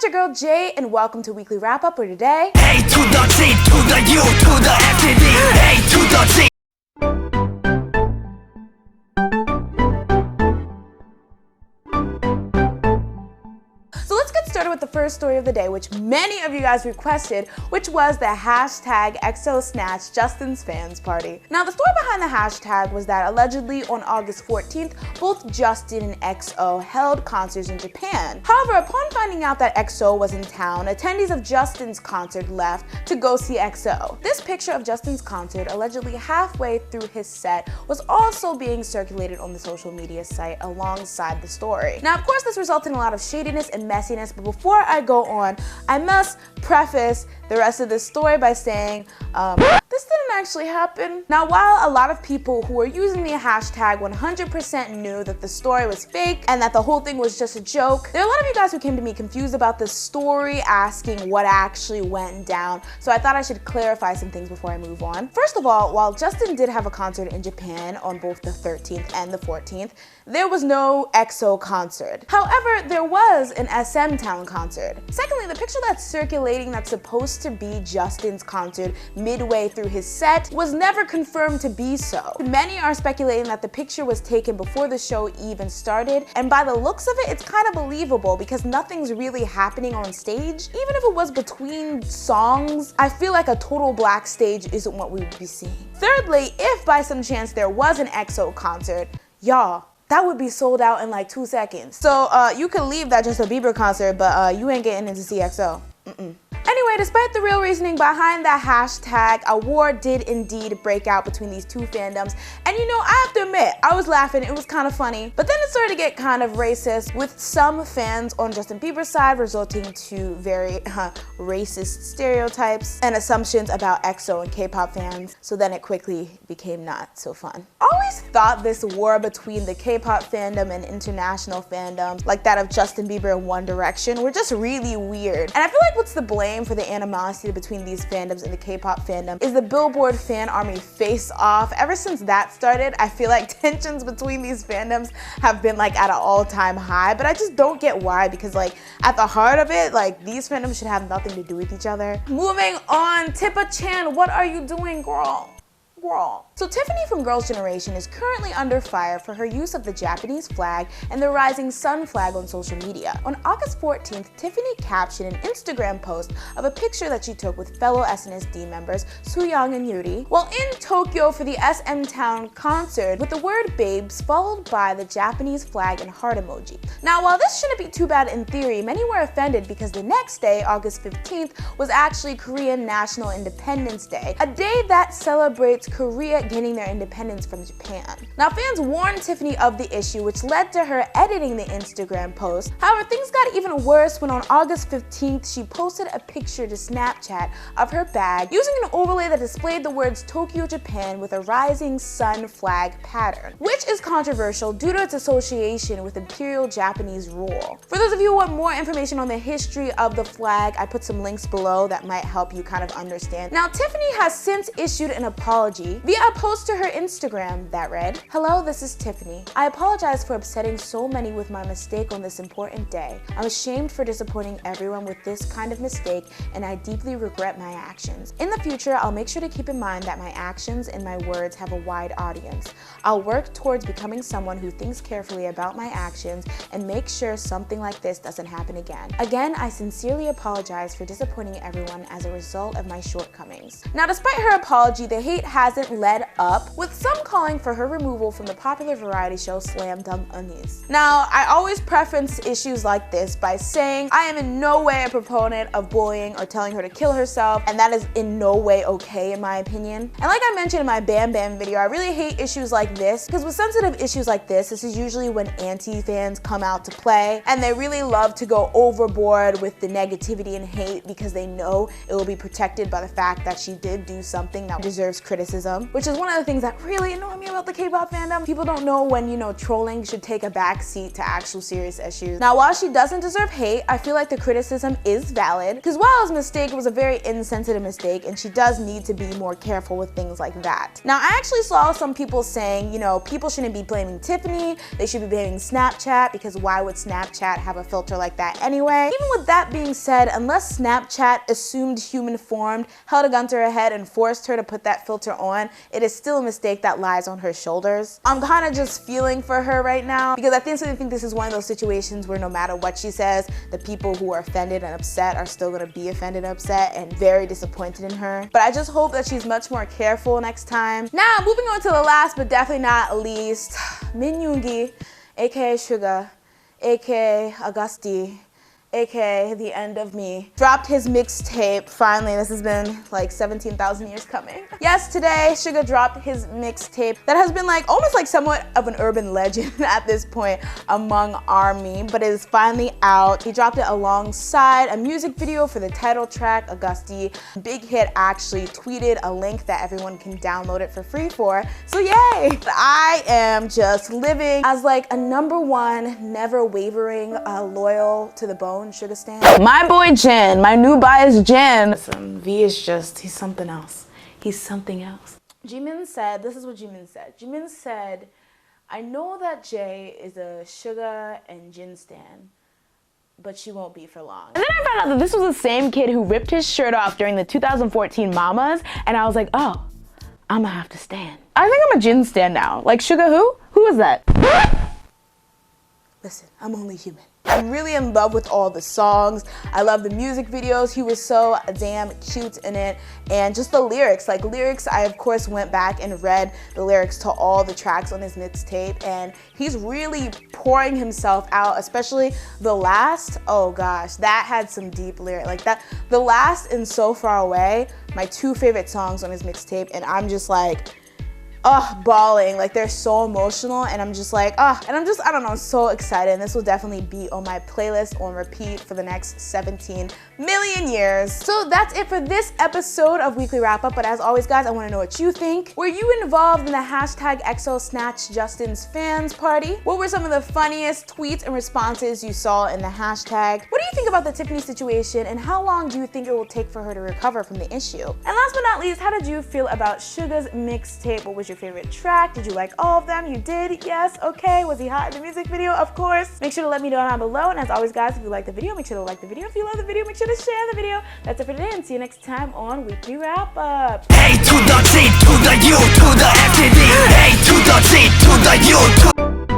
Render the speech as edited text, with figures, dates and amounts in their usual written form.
it's your girl Jay, and welcome to Weekly Wrap Up for today. A to the G to the U to the FTD. A to the G. So let's get started with the first story of the day, which many of you guys requested, which was the hashtag EXO Snatch Justin's Fans Party. Now, the story behind the hashtag was that allegedly on August 14th, both Justin and EXO held concerts in Japan. However, upon finding out that EXO was in town, attendees of Justin's concert left to go see EXO. This picture of Justin's concert, allegedly halfway through his set, was also being circulated on the social media site alongside the story. Now, of course, this resulted in a lot of shadiness and messiness, but before I go on, I must preface the rest of this story by saying, this didn't actually happen. Now, while a lot of people who were using the hashtag 100% knew that the story was fake and that the whole thing was just a joke, there are a lot of you guys who came to me confused about the story, asking what actually went down, so I thought I should clarify some things before I move on. First of all, while Justin did have a concert in Japan on both the 13th and the 14th, there was no EXO concert. However, there was an SM Town concert. Secondly, the picture that's circulating that's supposed to be Justin's concert midway through his set was never confirmed to be so. Many are speculating that the picture was taken before the show even started, and by the looks of it, it's kind of believable because nothing's really happening on stage. Even if it was between songs, I feel like a total black stage isn't what we would be seeing. Thirdly, if by some chance there was an EXO concert, y'all, that would be sold out in like 2 seconds. So you can leave that Justin Bieber concert, but you ain't getting in to see EXO. Anyway, despite the real reasoning behind that hashtag, a war did indeed break out between these two fandoms. And you know, I have to admit, I was laughing, it was kind of funny. But then it started to get kind of racist, with some fans on Justin Bieber's side resulting to very racist stereotypes and assumptions about EXO and K-pop fans. So then it quickly became not so fun. I always thought this war between the K-pop fandom and international fandoms, like that of Justin Bieber and One Direction, were just really weird. And I feel like what's the blame for the animosity between these fandoms and the K-pop fandom is the Billboard Fan Army face-off. Ever since that started, I feel like tensions between these fandoms have been like at an all-time high, but I just don't get why, because like at the heart of it, like these fandoms should have nothing to do with each other. Moving on, Tippa-chan, what are you doing, girl? So Tiffany from Girls' Generation is currently under fire for her use of the Japanese flag and the rising sun flag on social media. On August 14th, Tiffany captioned an Instagram post of a picture that she took with fellow SNSD members Sooyoung and Yuri while in Tokyo for the SM Town concert, with the word babes followed by the Japanese flag and heart emoji. Now, while this shouldn't be too bad in theory, many were offended because the next day, August 15th, was actually Korean National Independence Day, a day that celebrates Korea getting their independence from Japan. Now, fans warned Tiffany of the issue, which led to her editing the Instagram post. However, things got even worse when on August 15th, she posted a picture to Snapchat of her bag using an overlay that displayed the words Tokyo, Japan with a rising sun flag pattern, which is controversial due to its association with Imperial Japanese rule. For those of you who want more information on the history of the flag, I put some links below that might help you kind of understand. Now, Tiffany has since issued an apology via a post to her Instagram that read, "Hello, this is Tiffany. I apologize for upsetting so many with my mistake on this important day. I'm ashamed for disappointing everyone with this kind of mistake, and I deeply regret my actions. In the future, I'll make sure to keep in mind that my actions and my words have a wide audience. I'll work towards becoming someone who thinks carefully about my actions and make sure something like this doesn't happen again. Again, I sincerely apologize for disappointing everyone as a result of my shortcomings." Now, despite her apology, the hate hasn't let up, with some calling for her removal from the popular variety show Slam Dunk Onions. Now, I always preference issues like this by saying I am in no way a proponent of bullying or telling her to kill herself, and that is in no way okay in my opinion. And like I mentioned in my Bam Bam video, I really hate issues like this because with sensitive issues like this is usually when anti-fans come out to play, and they really love to go overboard with the negativity and hate because they know it will be protected by the fact that she did do something that deserves criticism criticism, which is one of the things that really annoy me about the K-pop fandom. People don't know when, you know, trolling should take a back seat to actual serious issues. Now, while she doesn't deserve hate, I feel like the criticism is valid, because while it was a mistake, it was a very insensitive mistake, and she does need to be more careful with things like that. Now, I actually saw some people saying, you know, people shouldn't be blaming Tiffany, they should be blaming Snapchat, because why would Snapchat have a filter like that anyway? Even with that being said, unless Snapchat assumed human form, held a gun to her head, and forced her to put that filter on, it is still a mistake that lies on her shoulders. I'm kind of just feeling for her right now, because I think this is one of those situations where no matter what she says, the people who are offended and upset are still gonna be offended and upset and very disappointed in her. But I just hope that she's much more careful next time. Now, moving on to the last but definitely not least, MinUD, aka Suga, aka AGUSTD, aka The End of Me, dropped his mixtape. Finally, this has been like 17,000 years coming. Yes, today Suga dropped his mixtape that has been like almost like somewhat of an urban legend at this point among ARMY, but it is finally out. He dropped it alongside a music video for the title track, AGUSTD. Big Hit actually tweeted a link that everyone can download it for free for, so yay! I am just living as like a #1, never wavering, loyal to the bone Suga stan. My boy Jin, my new bias Jin. Listen, V is just, he's something else. He's something else. Jimin said, this is what Jimin said. Jimin said, I know that Jay is a Suga and Jin stan, but she won't be for long. And then I found out that this was the same kid who ripped his shirt off during the 2014 Mamas, and I was like, oh, I'ma have to stan. I think I'm a Jin stan now. Like Suga who? Who is that? Listen, I'm only human. I'm really in love with all the songs. I love the music videos. He was so damn cute in it. And just the lyrics, I of course went back and read the lyrics to all the tracks on his mixtape, and he's really pouring himself out, especially the last, oh gosh, that had some deep lyrics. Like that, the last and So Far Away, my 2 favorite songs on his mixtape, and I'm just like, bawling. Like they're so emotional, and I'm just like, and I'm just, I don't know, so excited. And this will definitely be on my playlist on repeat for the next 17 million years. So that's it for this episode of Weekly Wrap Up. But as always, guys, I want to know what you think. Were you involved in the hashtag EXO Snatch Justin's fans party? What were some of the funniest tweets and responses you saw in the hashtag? What do you think about the Tiffany situation, and how long do you think it will take for her to recover from the issue? And last but not least, how did you feel about Suga's mixtape? What was your favorite track? Did you like all of them? You did? Yes? Okay. Was he hot in the music video? Of course. Make sure to let me know down below. And as always, guys, if you like the video, make sure to like the video. If you love the video, make sure to share the video. That's it for today, and see you next time on Weekly Wrap Up. A to the G to the U to the FTD. A to the G to the U to